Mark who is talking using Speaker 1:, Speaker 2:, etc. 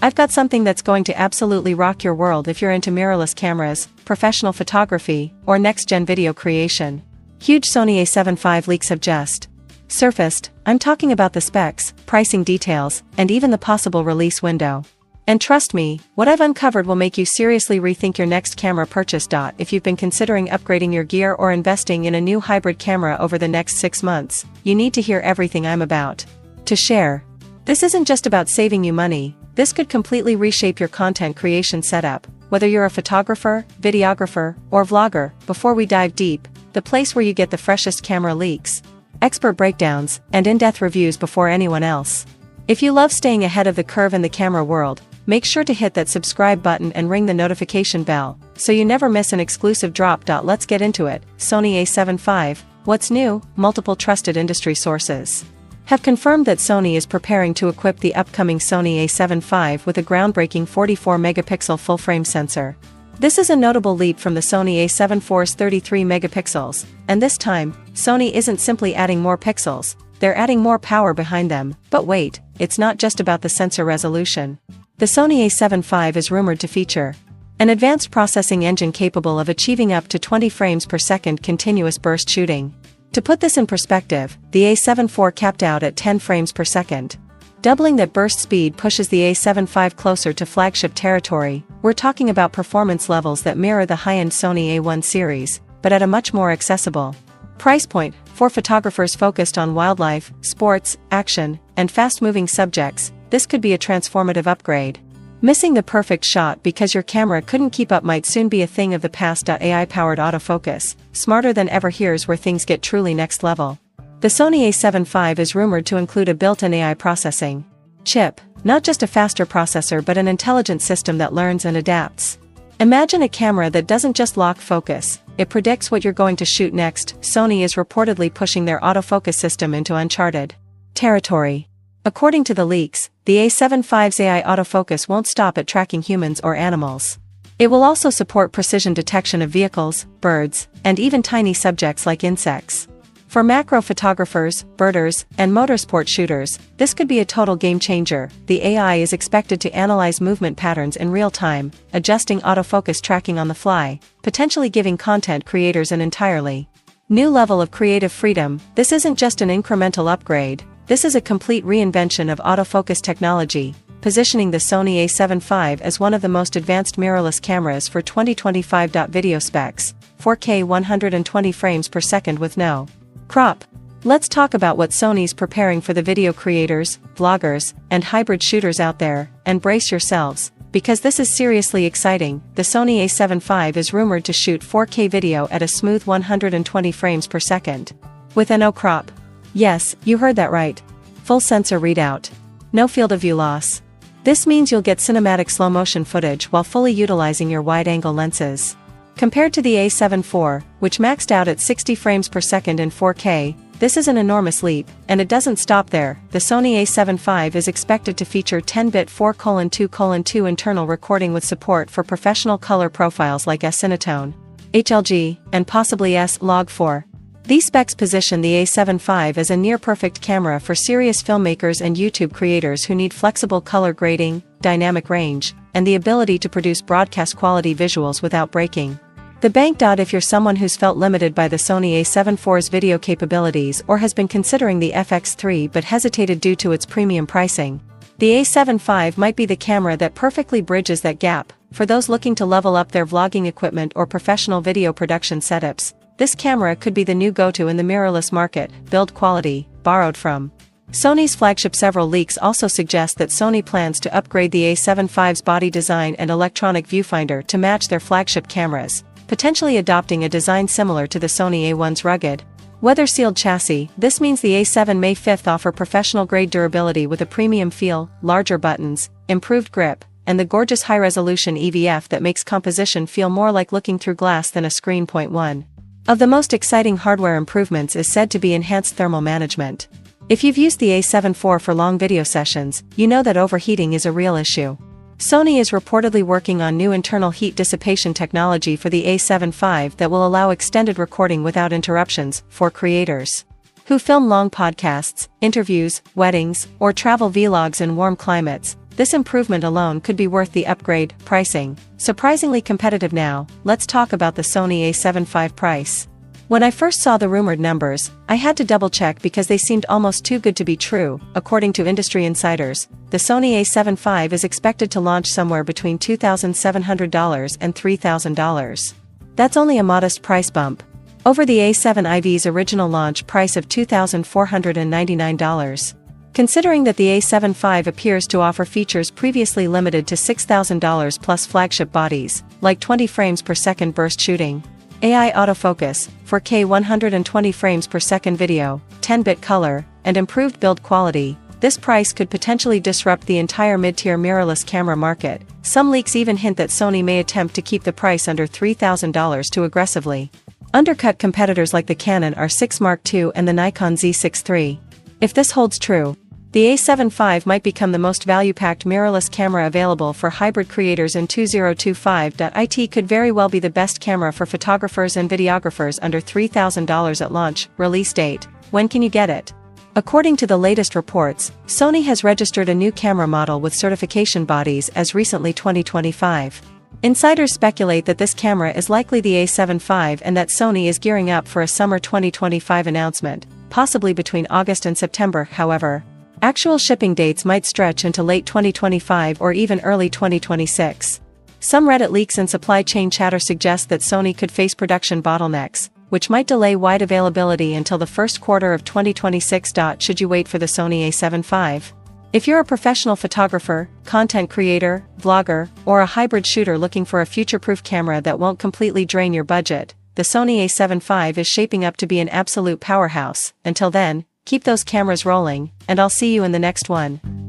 Speaker 1: I've got something that's going to absolutely rock your world if you're into mirrorless cameras, professional photography, or next-gen video creation. Huge Sony A7V leaks have just surfaced. I'm talking about the specs, pricing details, and even the possible release window. And trust me, what I've uncovered will make you seriously rethink your next camera purchase. If you've been considering upgrading your gear or investing in a new hybrid camera over the next 6 months, you need to hear everything I'm about to share. This isn't just about saving you money. This could completely reshape your content creation setup, whether you're a photographer, videographer, or vlogger. Before we dive deep, the place where you get the freshest camera leaks, expert breakdowns, and in-depth reviews before anyone else. If you love staying ahead of the curve in the camera world, make sure to hit that subscribe button and ring the notification bell, so you never miss an exclusive drop. Let's get into it. Sony A7V, what's new? Multiple trusted industry sources have confirmed that Sony is preparing to equip the upcoming Sony A7V with a groundbreaking 44-megapixel full-frame sensor. This is a notable leap from the Sony A7IV's 33 megapixels, and this time, Sony isn't simply adding more pixels, they're adding more power behind them. But wait, it's not just about the sensor resolution. The Sony A7V is rumored to feature an advanced processing engine capable of achieving up to 20 frames per second continuous burst shooting. To put this in perspective, the A7 IV capped out at 10 frames per second. Doubling that burst speed pushes the A7V closer to flagship territory. We're talking about performance levels that mirror the high-end Sony A1 series, but at a much more accessible price point. For photographers focused on wildlife, sports, action, and fast-moving subjects, this could be a transformative upgrade. Missing the perfect shot because your camera couldn't keep up might soon be a thing of the past. AI-powered autofocus, smarter than ever. Here's where things get truly next level. The Sony A7V is rumored to include a built-in AI processing chip, not just a faster processor but an intelligent system that learns and adapts. Imagine a camera that doesn't just lock focus, it predicts what you're going to shoot next. Sony is reportedly pushing their autofocus system into uncharted territory. According to the leaks, the A7V's AI autofocus won't stop at tracking humans or animals. It will also support precision detection of vehicles, birds, and even tiny subjects like insects. For macro photographers, birders, and motorsport shooters, this could be a total game changer. The AI is expected to analyze movement patterns in real time, adjusting autofocus tracking on the fly, potentially giving content creators an entirely new level of creative freedom. This isn't just an incremental upgrade. This is a complete reinvention of autofocus technology, positioning the Sony A7V as one of the most advanced mirrorless cameras for 2025. Video specs: 4K 120 frames per second with no crop. Let's talk about what Sony's preparing for the video creators, vloggers, and hybrid shooters out there, and brace yourselves, because this is seriously exciting. The Sony A7V is rumored to shoot 4K video at a smooth 120 frames per second. With a no crop. Yes, you heard that right. Full sensor readout. No field of view loss. This means you'll get cinematic slow-motion footage while fully utilizing your wide-angle lenses. Compared to the A7 IV, which maxed out at 60 frames per second in 4K, this is an enormous leap, and it doesn't stop there. The Sony A7V is expected to feature 10-bit 4:2:2 internal recording with support for professional color profiles like S-Cinetone, HLG, and possibly S-Log4. These specs position the A7V as a near-perfect camera for serious filmmakers and YouTube creators who need flexible color grading, dynamic range, and the ability to produce broadcast-quality visuals without breaking the bank. If you're someone who's felt limited by the Sony A7 IV's video capabilities or has been considering the FX3 but hesitated due to its premium pricing, the A7V might be the camera that perfectly bridges that gap. For those looking to level up their vlogging equipment or professional video production setups, this camera could be the new go-to in the mirrorless market. Build quality, borrowed from Sony's flagship. Several leaks also suggest that Sony plans to upgrade the A7V's body design and electronic viewfinder to match their flagship cameras, potentially adopting a design similar to the Sony A1's rugged, weather-sealed chassis. This means the A7 may 5th offer professional-grade durability with a premium feel, larger buttons, improved grip, and the gorgeous high-resolution EVF that makes composition feel more like looking through glass than a screen. One of the most exciting hardware improvements is said to be enhanced thermal management. If you've used the A7 IV for long video sessions, you know that overheating is a real issue. Sony is reportedly working on new internal heat dissipation technology for the A7V that will allow extended recording without interruptions. For creators who film long podcasts, interviews, weddings, or travel vlogs in warm climates, This improvement alone could be worth the upgrade. Pricing. Surprisingly competitive now. Let's talk about the Sony A7V price. When I first saw the rumored numbers, I had to double-check because they seemed almost too good to be true. According to industry insiders, the Sony A7V is expected to launch somewhere between $2,700 and $3,000. That's only a modest price bump over the A7V's original launch price of $2,499. Considering that the A7V appears to offer features previously limited to $6,000 plus flagship bodies, like 20 frames per second burst shooting, AI autofocus, 4K 120 frames per second video, 10-bit color, and improved build quality, this price could potentially disrupt the entire mid-tier mirrorless camera market. Some leaks even hint that Sony may attempt to keep the price under $3,000 to aggressively undercut competitors like the Canon R6 Mark II and the Nikon Z6 III. If this holds true, the A7V might become the most value-packed mirrorless camera available for hybrid creators in 2025. It could very well be the best camera for photographers and videographers under $3,000 at launch. Release date. When can you get it? According to the latest reports, Sony has registered a new camera model with certification bodies as recently 2025. Insiders speculate that this camera is likely the A7V and that Sony is gearing up for a summer 2025 announcement, possibly between August and September. However, actual shipping dates might stretch into late 2025 or even early 2026. Some Reddit leaks and supply chain chatter suggest that Sony could face production bottlenecks, which might delay wide availability until the first quarter of 2026. Should you wait for the Sony A7V? If you're a professional photographer, content creator, vlogger, or a hybrid shooter looking for a future-proof camera that won't completely drain your budget, the Sony A7V is shaping up to be an absolute powerhouse. Until then, keep those cameras rolling, and I'll see you in the next one.